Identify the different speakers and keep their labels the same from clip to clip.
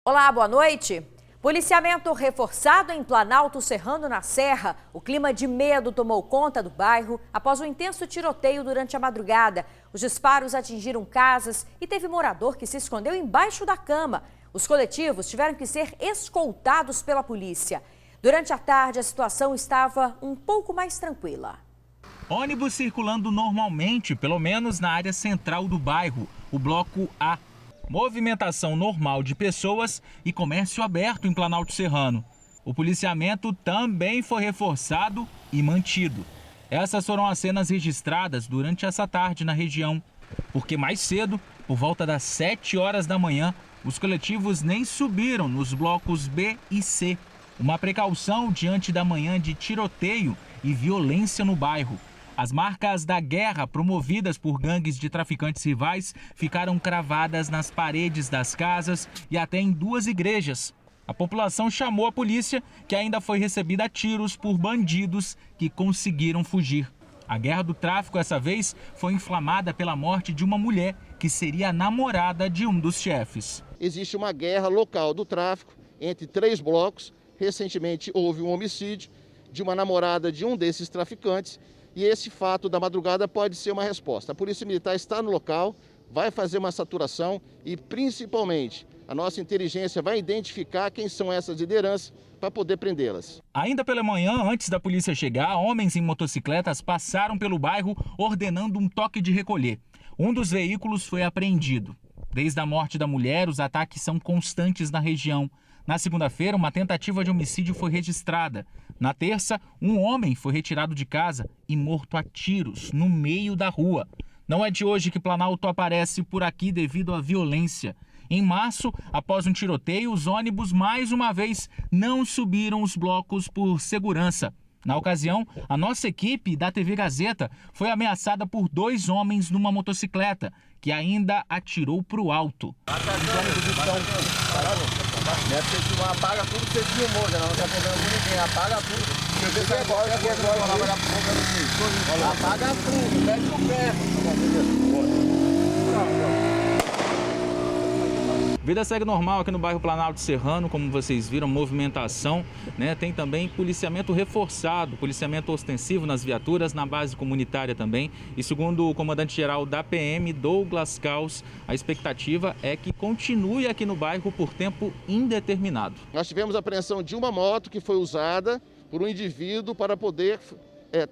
Speaker 1: Olá, boa noite. Policiamento reforçado em Planalto Serrano, na Serra. O clima de medo tomou conta do bairro após um intenso tiroteio durante a madrugada. Os disparos atingiram casas e teve morador que se escondeu embaixo da cama. Os coletivos tiveram que ser escoltados pela polícia. Durante a tarde, a situação estava um pouco mais tranquila.
Speaker 2: Ônibus circulando normalmente, pelo menos na área central do bairro, o Bloco A. Movimentação normal de pessoas e comércio aberto em Planalto Serrano. O policiamento também foi reforçado e mantido. Essas foram as cenas registradas durante essa tarde na região. Porque mais cedo, por volta das 7 horas da manhã, os coletivos nem subiram nos blocos B e C. Uma precaução diante da manhã de tiroteio e violência no bairro. As marcas da guerra promovidas por gangues de traficantes rivais ficaram cravadas nas paredes das casas e até em 2 igrejas. A população chamou a polícia, que ainda foi recebida a tiros por bandidos que conseguiram fugir. A guerra do tráfico, essa vez, foi inflamada pela morte de uma mulher que seria a namorada de um dos chefes.
Speaker 3: Existe uma guerra local do tráfico entre 3 blocos. Recentemente houve um homicídio de uma namorada de um desses traficantes. E esse fato da madrugada pode ser uma resposta. A Polícia Militar está no local, vai fazer uma saturação e, principalmente, a nossa inteligência vai identificar quem são essas lideranças para poder prendê-las.
Speaker 2: Ainda pela manhã, antes da polícia chegar, homens em motocicletas passaram pelo bairro ordenando um toque de recolher. Um dos veículos foi apreendido. Desde a morte da mulher, os ataques são constantes na região. Na segunda-feira, uma tentativa de homicídio foi registrada. Na terça, um homem foi retirado de casa e morto a tiros no meio da rua. Não é de hoje que Planalto aparece por aqui devido à violência. Em março, após um tiroteio, os ônibus mais uma vez não subiram os blocos por segurança. Na ocasião, a nossa equipe da TV Gazeta foi ameaçada por 2 homens numa motocicleta, que ainda atirou para o alto.
Speaker 4: Apaga tudo que você filmou, já não está pegando com ninguém. Apaga tudo. Apaga tudo, mete o pé.
Speaker 2: Vida segue normal aqui no bairro Planalto Serrano, como vocês viram, movimentação, né? Tem também policiamento reforçado, policiamento ostensivo nas viaturas, na base comunitária também. E segundo o comandante-geral da PM, Douglas Caos, a expectativa é que continue aqui no bairro por tempo indeterminado.
Speaker 3: Nós tivemos a apreensão de uma moto que foi usada por um indivíduo para poder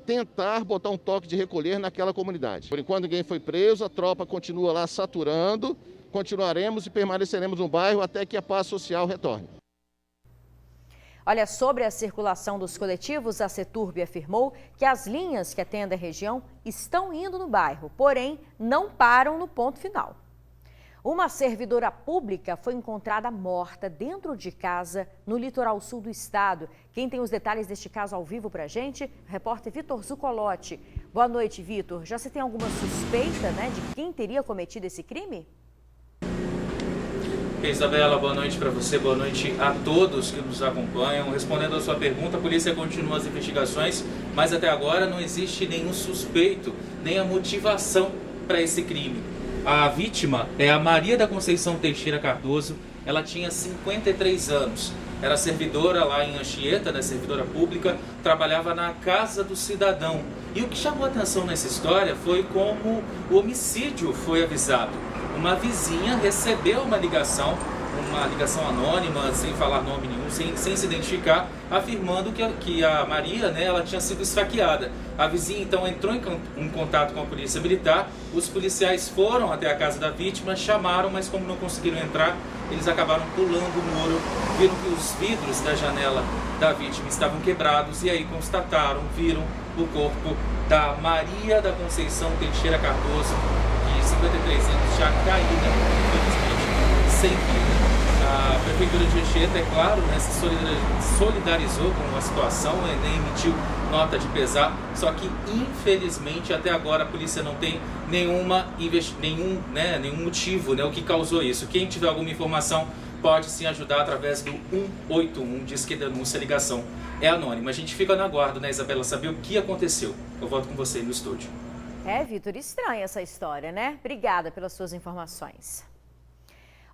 Speaker 3: tentar botar um toque de recolher naquela comunidade. Por enquanto ninguém foi preso, a tropa continua lá saturando. Continuaremos e permaneceremos no bairro até que a paz social retorne.
Speaker 1: Olha, sobre a circulação dos coletivos, a Ceturb afirmou que as linhas que atendem a região estão indo no bairro, porém não param no ponto final. Uma servidora pública foi encontrada morta dentro de casa no litoral sul do estado. Quem tem os detalhes deste caso ao vivo pra gente? O repórter Vitor Zucolotti. Boa noite, Vitor. Já se tem alguma suspeita, de quem teria cometido esse crime?
Speaker 5: Isabela, boa noite para você, boa noite a todos que nos acompanham. Respondendo a sua pergunta, a polícia continua as investigações, mas até agora não existe nenhum suspeito, nem a motivação para esse crime. A vítima é a Maria da Conceição Teixeira Cardoso, ela tinha 53 anos, era servidora lá em Anchieta, servidora pública, trabalhava na Casa do Cidadão. E o que chamou a atenção nessa história foi como o homicídio foi avisado. Uma vizinha recebeu uma ligação anônima, sem falar nome nenhum, sem se identificar, afirmando que a Maria, ela tinha sido esfaqueada. A vizinha então entrou em contato com a polícia militar, os policiais foram até a casa da vítima, chamaram, mas como não conseguiram entrar, eles acabaram pulando o muro, viram que os vidros da janela da vítima estavam quebrados e aí viram o corpo da Maria da Conceição Teixeira Cardoso, de 53 anos, já caída, infelizmente, sem vida. A Prefeitura de Anchieta, é claro, se solidarizou com a situação, emitiu nota de pesar, só que infelizmente até agora a polícia não tem nenhum motivo, o que causou isso. Quem tiver alguma informação pode sim ajudar através do 181, diz que denúncia, a ligação é anônima. A gente fica na guarda, Isabela, saber o que aconteceu. Eu volto com você no estúdio.
Speaker 1: Vitor, estranha essa história, Obrigada pelas suas informações.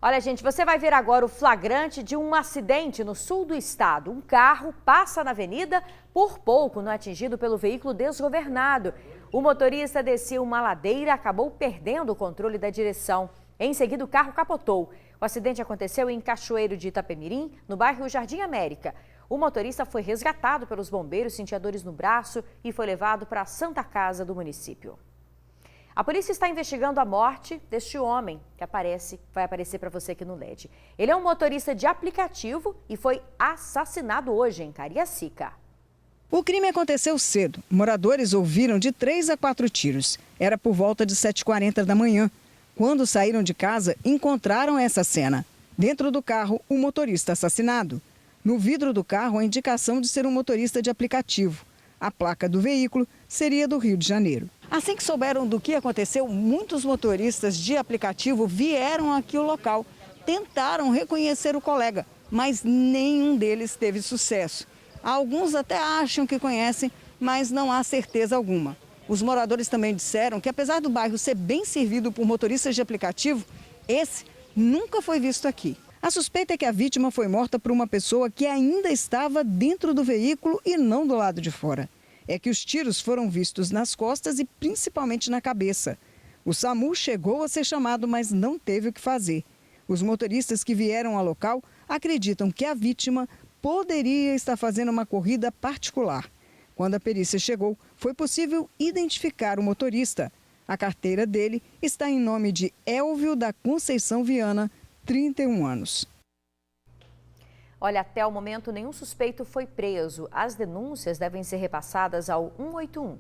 Speaker 1: Olha, gente, você vai ver agora o flagrante de um acidente no sul do estado. Um carro passa na avenida, por pouco não é atingido pelo veículo desgovernado. O motorista descia uma ladeira e acabou perdendo o controle da direção. Em seguida, o carro capotou. O acidente aconteceu em Cachoeiro de Itapemirim, no bairro Jardim América. O motorista foi resgatado pelos bombeiros, sentia dores no braço e foi levado para a Santa Casa do município. A polícia está investigando a morte deste homem que vai aparecer para você aqui no LED. Ele é um motorista de aplicativo e foi assassinado hoje em Cariacica.
Speaker 6: O crime aconteceu cedo. Moradores ouviram de 3 a 4 tiros. Era por volta de 7h40 da manhã. Quando saíram de casa, encontraram essa cena. Dentro do carro, o motorista assassinado. No vidro do carro, a indicação de ser um motorista de aplicativo. A placa do veículo seria do Rio de Janeiro. Assim que souberam do que aconteceu, muitos motoristas de aplicativo vieram aqui ao local. Tentaram reconhecer o colega, mas nenhum deles teve sucesso. Alguns até acham que conhecem, mas não há certeza alguma. Os moradores também disseram que, apesar do bairro ser bem servido por motoristas de aplicativo, esse nunca foi visto aqui. A suspeita é que a vítima foi morta por uma pessoa que ainda estava dentro do veículo e não do lado de fora. É que os tiros foram vistos nas costas e principalmente na cabeça. O SAMU chegou a ser chamado, mas não teve o que fazer. Os motoristas que vieram ao local acreditam que a vítima poderia estar fazendo uma corrida particular. Quando a perícia chegou, foi possível identificar o motorista. A carteira dele está em nome de Elvio da Conceição Viana, 31 anos.
Speaker 1: Olha, até o momento nenhum suspeito foi preso. As denúncias devem ser repassadas ao 181.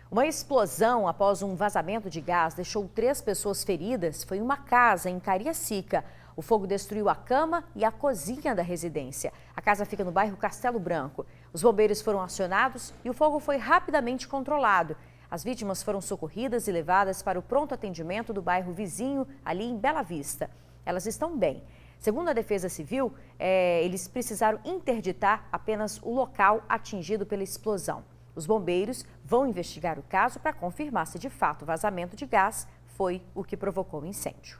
Speaker 1: Uma explosão após um vazamento de gás deixou 3 pessoas feridas. Foi em uma casa em Cariacica. O fogo destruiu a cama e a cozinha da residência. A casa fica no bairro Castelo Branco. Os bombeiros foram acionados e o fogo foi rapidamente controlado. As vítimas foram socorridas e levadas para o pronto atendimento do bairro vizinho, ali em Bela Vista. Elas estão bem. Segundo a Defesa Civil, eles precisaram interditar apenas o local atingido pela explosão. Os bombeiros vão investigar o caso para confirmar se de fato o vazamento de gás foi o que provocou o incêndio.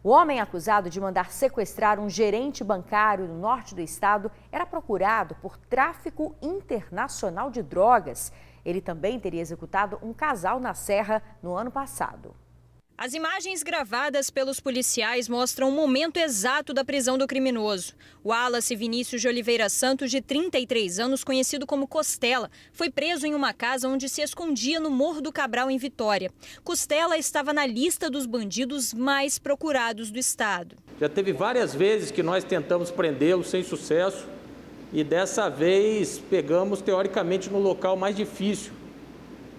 Speaker 1: O homem acusado de mandar sequestrar um gerente bancário no norte do estado era procurado por tráfico internacional de drogas. Ele também teria executado um casal na Serra no ano passado.
Speaker 7: As imagens gravadas pelos policiais mostram o momento exato da prisão do criminoso. Wallace Vinícius de Oliveira Santos, de 33 anos, conhecido como Costela, foi preso em uma casa onde se escondia no Morro do Cabral, em Vitória. Costela estava na lista dos bandidos mais procurados do estado.
Speaker 8: Já teve várias vezes que nós tentamos prendê-lo sem sucesso e dessa vez pegamos teoricamente no local mais difícil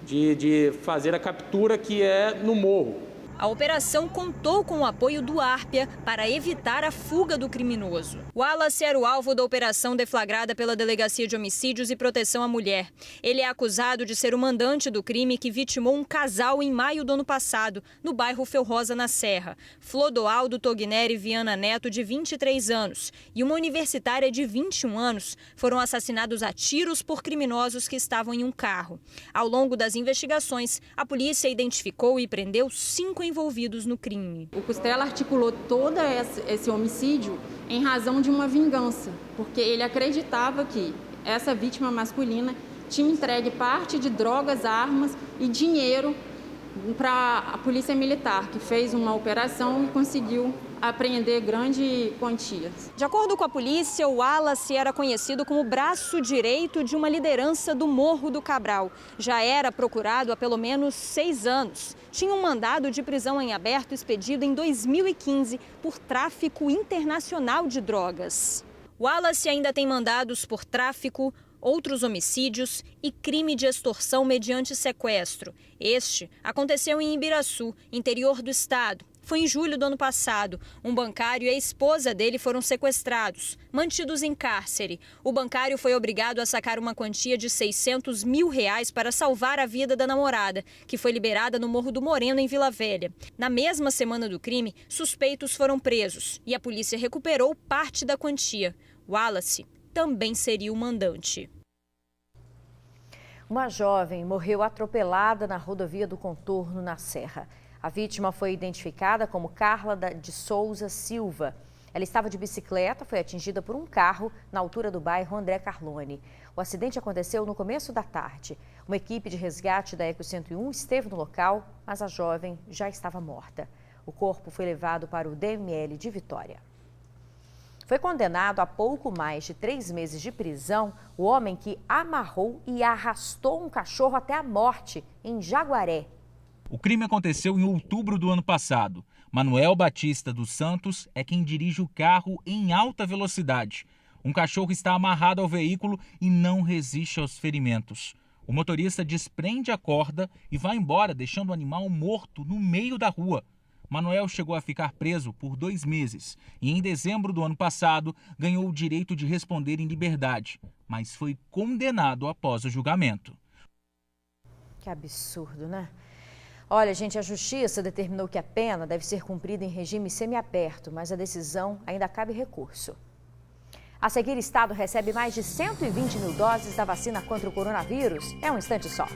Speaker 8: de fazer a captura, que é no morro.
Speaker 7: A operação contou com o apoio do Árpia para evitar a fuga do criminoso. Wallace era o alvo da operação deflagrada pela Delegacia de Homicídios e Proteção à Mulher. Ele é acusado de ser o mandante do crime que vitimou um casal em maio do ano passado, no bairro Felrosa, na Serra. Flodoaldo Togneri Viana Neto, de 23 anos, e uma universitária de 21 anos foram assassinados a tiros por criminosos que estavam em um carro. Ao longo das investigações, a polícia identificou e prendeu 5 envolvidos no crime.
Speaker 9: O Costela articulou todo esse homicídio em razão de uma vingança, porque ele acreditava que essa vítima masculina tinha entregue parte de drogas, armas e dinheiro para a polícia militar, que fez uma operação e conseguiu apreender grandes quantias.
Speaker 7: De acordo com a polícia, o Wallace era conhecido como o braço direito de uma liderança do Morro do Cabral. Já era procurado há pelo menos 6 anos. Tinha um mandado de prisão em aberto expedido em 2015 por tráfico internacional de drogas. Wallace ainda tem mandados por tráfico, outros homicídios e crime de extorsão mediante sequestro. Este aconteceu em Ibiraçu, interior do estado. Foi em julho do ano passado. Um bancário e a esposa dele foram sequestrados, mantidos em cárcere. O bancário foi obrigado a sacar uma quantia de R$600 mil para salvar a vida da namorada, que foi liberada no Morro do Moreno, em Vila Velha. Na mesma semana do crime, suspeitos foram presos e a polícia recuperou parte da quantia. Wallace também seria o mandante.
Speaker 1: Uma jovem morreu atropelada na rodovia do Contorno, na Serra. A vítima foi identificada como Carla de Souza Silva. Ela estava de bicicleta, foi atingida por um carro na altura do bairro André Carlone. O acidente aconteceu no começo da tarde. Uma equipe de resgate da Eco 101 esteve no local, mas a jovem já estava morta. O corpo foi levado para o DML de Vitória. Foi condenado a pouco mais de 3 meses de prisão o homem que amarrou e arrastou um cachorro até a morte em Jaguaré.
Speaker 2: O crime aconteceu em outubro do ano passado. Manuel Batista dos Santos é quem dirige o carro em alta velocidade. Um cachorro está amarrado ao veículo e não resiste aos ferimentos. O motorista desprende a corda e vai embora, deixando o animal morto no meio da rua. Manuel chegou a ficar preso por 2 meses e em dezembro do ano passado ganhou o direito de responder em liberdade, mas foi condenado após o julgamento.
Speaker 1: Que absurdo, né? Olha, gente, a Justiça determinou que a pena deve ser cumprida em regime semiaberto, mas a decisão ainda cabe recurso. A seguir, o estado recebe mais de 120 mil doses da vacina contra o coronavírus. É um instante só.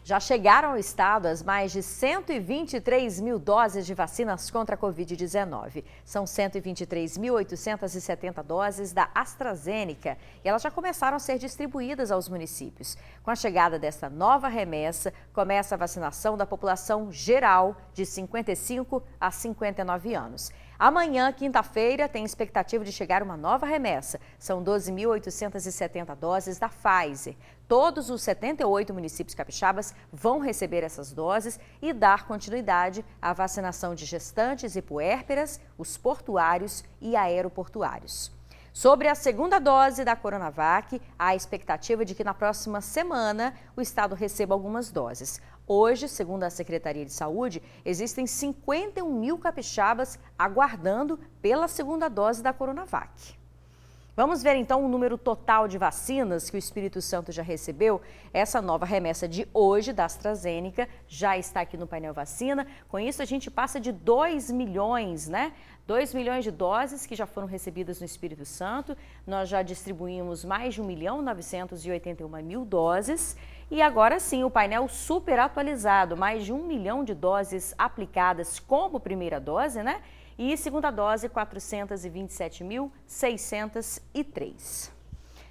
Speaker 1: Já chegaram ao estado as mais de 123 mil doses de vacinas contra a Covid-19. São 123.870 doses da AstraZeneca e elas já começaram a ser distribuídas aos municípios. Com a chegada desta nova remessa, começa a vacinação da população geral de 55 a 59 anos. Amanhã, quinta-feira, tem expectativa de chegar uma nova remessa. São 12.870 doses da Pfizer. Todos os 78 municípios capixabas vão receber essas doses e dar continuidade à vacinação de gestantes e puérperas, os portuários e aeroportuários. Sobre a segunda dose da Coronavac, há a expectativa de que na próxima semana o estado receba algumas doses. Hoje, segundo a Secretaria de Saúde, existem 51 mil capixabas aguardando pela segunda dose da Coronavac. Vamos ver então o número total de vacinas que o Espírito Santo já recebeu. Essa nova remessa de hoje da AstraZeneca já está aqui no painel vacina. Com isso, a gente passa de 2 milhões, né? 2 milhões de doses que já foram recebidas no Espírito Santo. Nós já distribuímos mais de 1.981.000 doses. E agora sim, o painel super atualizado, mais de 1 milhão de doses aplicadas como primeira dose, né? E segunda dose, 427.603.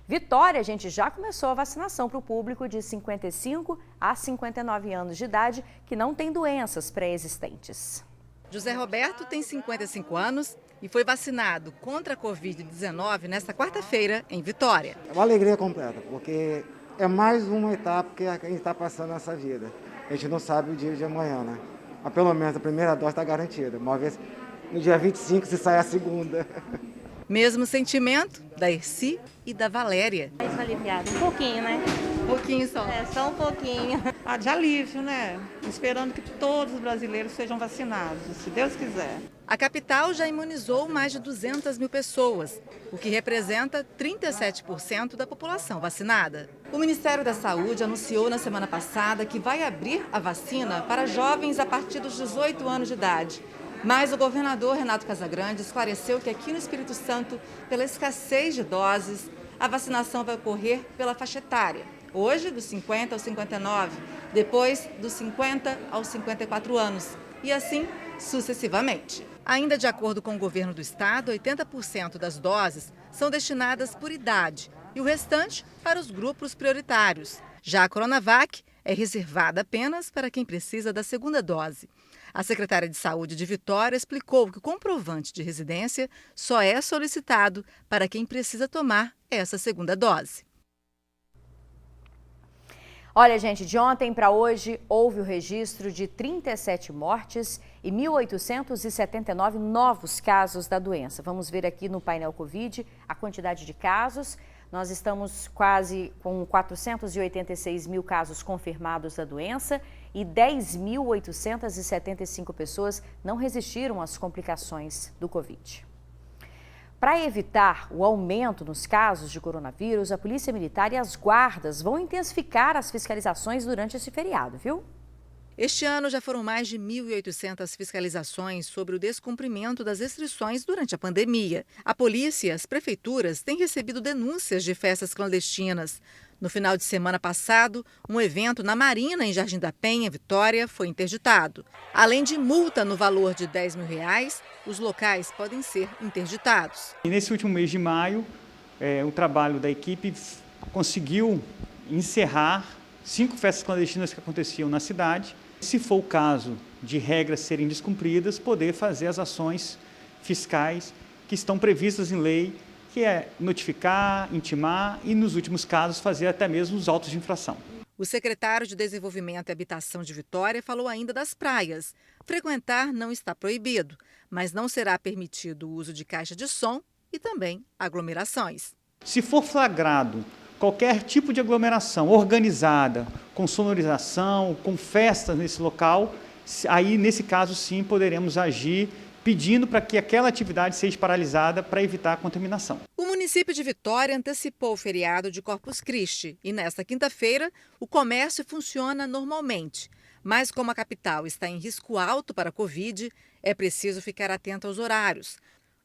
Speaker 1: Vitória, a gente já começou a vacinação para o público de 55 a 59 anos de idade que não tem doenças pré-existentes.
Speaker 10: José Roberto tem 55 anos e foi vacinado contra a Covid-19 nesta quarta-feira em Vitória.
Speaker 11: É uma alegria completa, porque é mais uma etapa que a gente está passando nessa vida. A gente não sabe o dia de amanhã, né? Mas pelo menos a primeira dose está garantida. Uma vez no dia 25 se sai a segunda.
Speaker 10: Mesmo sentimento da Erci e da Valéria.
Speaker 12: Mais aliviado, um pouquinho, né?
Speaker 10: Um pouquinho só.
Speaker 12: É, só um pouquinho.
Speaker 13: De alívio, né? Esperando que todos os brasileiros sejam vacinados, se Deus quiser.
Speaker 10: A capital já imunizou mais de 200 mil pessoas, o que representa 37% da população vacinada. O Ministério da Saúde anunciou na semana passada que vai abrir a vacina para jovens a partir dos 18 anos de idade. Mas o governador Renato Casagrande esclareceu que aqui no Espírito Santo, pela escassez de doses, a vacinação vai ocorrer pela faixa etária. Hoje, dos 50 aos 59, depois dos 50 aos 54 anos e assim sucessivamente. Ainda de acordo com o governo do estado, 80% das doses são destinadas por idade e o restante para os grupos prioritários. Já a Coronavac é reservada apenas para quem precisa da segunda dose. A secretária de Saúde de Vitória explicou que o comprovante de residência só é solicitado para quem precisa tomar essa segunda dose.
Speaker 1: Olha, gente, de ontem para hoje houve o registro de 37 mortes e 1.879 novos casos da doença. Vamos ver aqui no painel Covid a quantidade de casos. Nós estamos quase com 486 mil casos confirmados da doença e 10.875 pessoas não resistiram às complicações do Covid. Para evitar o aumento nos casos de coronavírus, a Polícia Militar e as guardas vão intensificar as fiscalizações durante esse feriado, viu?
Speaker 10: Este ano já foram mais de 1.800 fiscalizações sobre o descumprimento das restrições durante a pandemia. A polícia e as prefeituras têm recebido denúncias de festas clandestinas. No final de semana passado, um evento na Marina, em Jardim da Penha, Vitória, foi interditado. Além de multa no valor de R$10 mil, os locais podem ser interditados.
Speaker 14: E nesse último mês de maio, o trabalho da equipe conseguiu encerrar 5 festas clandestinas que aconteciam na cidade. Se for o caso de regras serem descumpridas, poder fazer as ações fiscais que estão previstas em lei, que é notificar, intimar e, nos últimos casos, fazer até mesmo os autos de infração.
Speaker 10: O secretário de Desenvolvimento e Habitação de Vitória falou ainda das praias. Frequentar não está proibido, mas não será permitido o uso de caixa de som e também aglomerações.
Speaker 14: Se for flagrado qualquer tipo de aglomeração organizada, com sonorização, com festas nesse local, aí, nesse caso, sim, poderemos agir pedindo para que aquela atividade seja paralisada para evitar a contaminação.
Speaker 10: O município de Vitória antecipou o feriado de Corpus Christi e, nesta quinta-feira, o comércio funciona normalmente. Mas, como a capital está em risco alto para a Covid, é preciso ficar atento aos horários.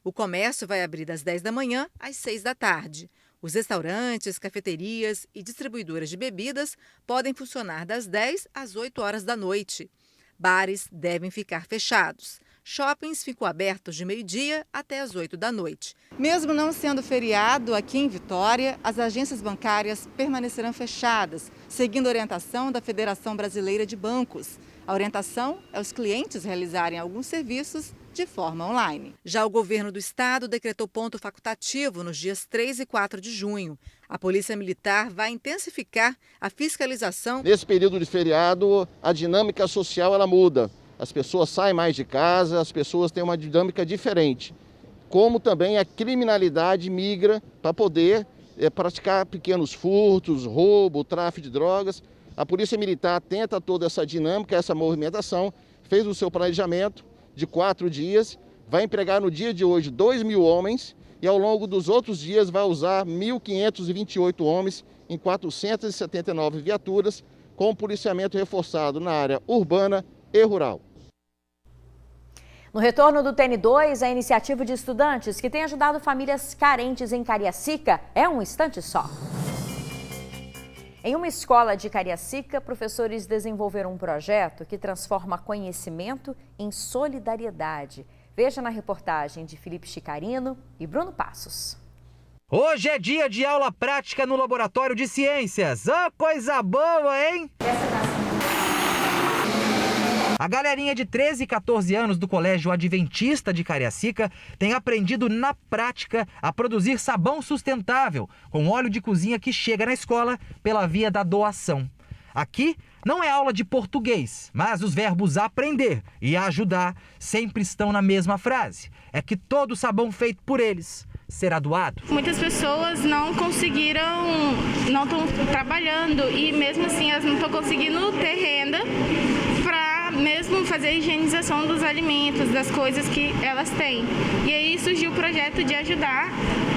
Speaker 10: O comércio vai abrir das 10 da manhã às 6 da tarde. Os restaurantes, cafeterias e distribuidoras de bebidas podem funcionar das 10 às 8 horas da noite. Bares devem ficar fechados. Shoppings ficam abertos de meio-dia até as 8 da noite. Mesmo não sendo feriado aqui em Vitória, as agências bancárias permanecerão fechadas, seguindo a orientação da Federação Brasileira de Bancos. A orientação é os clientes realizarem alguns serviços de forma online. Já o governo do estado decretou ponto facultativo nos dias 3 e 4 de junho. A Polícia Militar vai intensificar a fiscalização.
Speaker 3: Nesse período de feriado, a dinâmica social ela muda. As pessoas saem mais de casa, as pessoas têm uma dinâmica diferente. Como também a criminalidade migra para poder praticar pequenos furtos, roubo, tráfico de drogas. A Polícia Militar atenta a toda essa dinâmica, essa movimentação, fez o seu planejamento de 4 dias, vai empregar no dia de hoje 2.000 homens e ao longo dos outros dias vai usar 1.528 homens em 479 viaturas, com policiamento reforçado na área urbana e rural.
Speaker 1: No retorno do TN2, a iniciativa de estudantes que tem ajudado famílias carentes em Cariacica é um instante só. Em uma escola de Cariacica, professores desenvolveram um projeto que transforma conhecimento em solidariedade. Veja na reportagem de Felipe Chicarino e Bruno Passos.
Speaker 15: Hoje é dia de aula prática no Laboratório de Ciências. Oh, coisa boa, hein? A galerinha de 13 e 14 anos do Colégio Adventista de Cariacica tem aprendido na prática a produzir sabão sustentável com óleo de cozinha que chega na escola pela via da doação. Aqui não é aula de português, mas os verbos aprender e ajudar sempre estão na mesma frase. É que todo sabão feito por eles será doado.
Speaker 16: Muitas pessoas não conseguiram, não estão trabalhando e mesmo assim elas não estão conseguindo ter renda para mesmo fazer a higienização dos alimentos, das coisas que elas têm. E aí surgiu o projeto de ajudar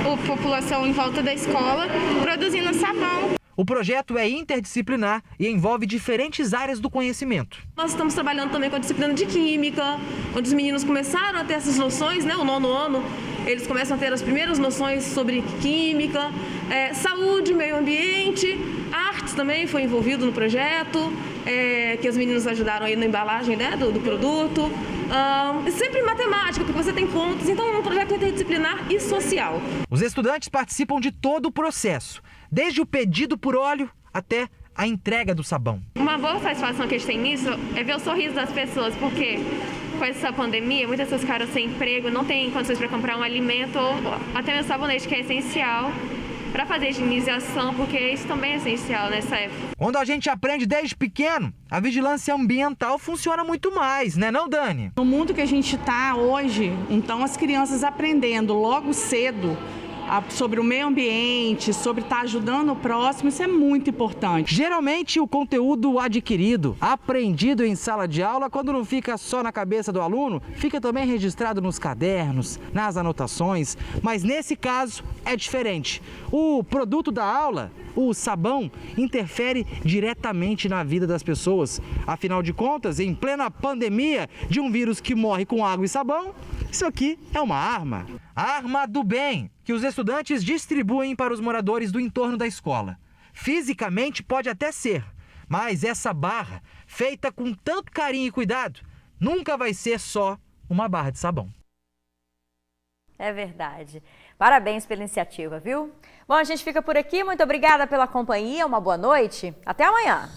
Speaker 16: a população em volta da escola produzindo sabão.
Speaker 15: O projeto é interdisciplinar e envolve diferentes áreas do conhecimento.
Speaker 17: Nós estamos trabalhando também com a disciplina de Química, onde os meninos começaram a ter essas noções, né? O 9º ano, eles começam a ter as primeiras noções sobre Química, saúde, meio ambiente, artes também foi envolvido no projeto, que os meninos ajudaram aí na embalagem, né, do produto. Sempre matemática, porque você tem contas, então é um projeto interdisciplinar e social.
Speaker 15: Os estudantes participam de todo o processo, desde o pedido por óleo até a entrega do sabão.
Speaker 16: Uma boa satisfação que a gente tem nisso é ver o sorriso das pessoas, porque com essa pandemia, muitas pessoas ficaram sem emprego, não têm condições para comprar um alimento ou até mesmo sabonete, que é essencial para fazer higienização, porque isso também é essencial nessa época.
Speaker 15: Quando a gente aprende desde pequeno, a vigilância ambiental funciona muito mais, né não, Dani?
Speaker 18: No mundo que a gente está hoje, então as crianças aprendendo logo cedo sobre o meio ambiente, sobre estar ajudando o próximo, isso é muito importante.
Speaker 15: Geralmente o conteúdo adquirido, aprendido em sala de aula, quando não fica só na cabeça do aluno, fica também registrado nos cadernos, nas anotações, mas nesse caso é diferente. O produto da aula, o sabão, interfere diretamente na vida das pessoas. Afinal de contas, em plena pandemia de um vírus que morre com água e sabão, isso aqui é uma arma. A arma do bem, que os estudantes distribuem para os moradores do entorno da escola. Fisicamente pode até ser, mas essa barra, feita com tanto carinho e cuidado, nunca vai ser só uma barra de sabão.
Speaker 1: É verdade. Parabéns pela iniciativa, viu? Bom, a gente fica por aqui. Muito obrigada pela companhia. Uma boa noite. Até amanhã.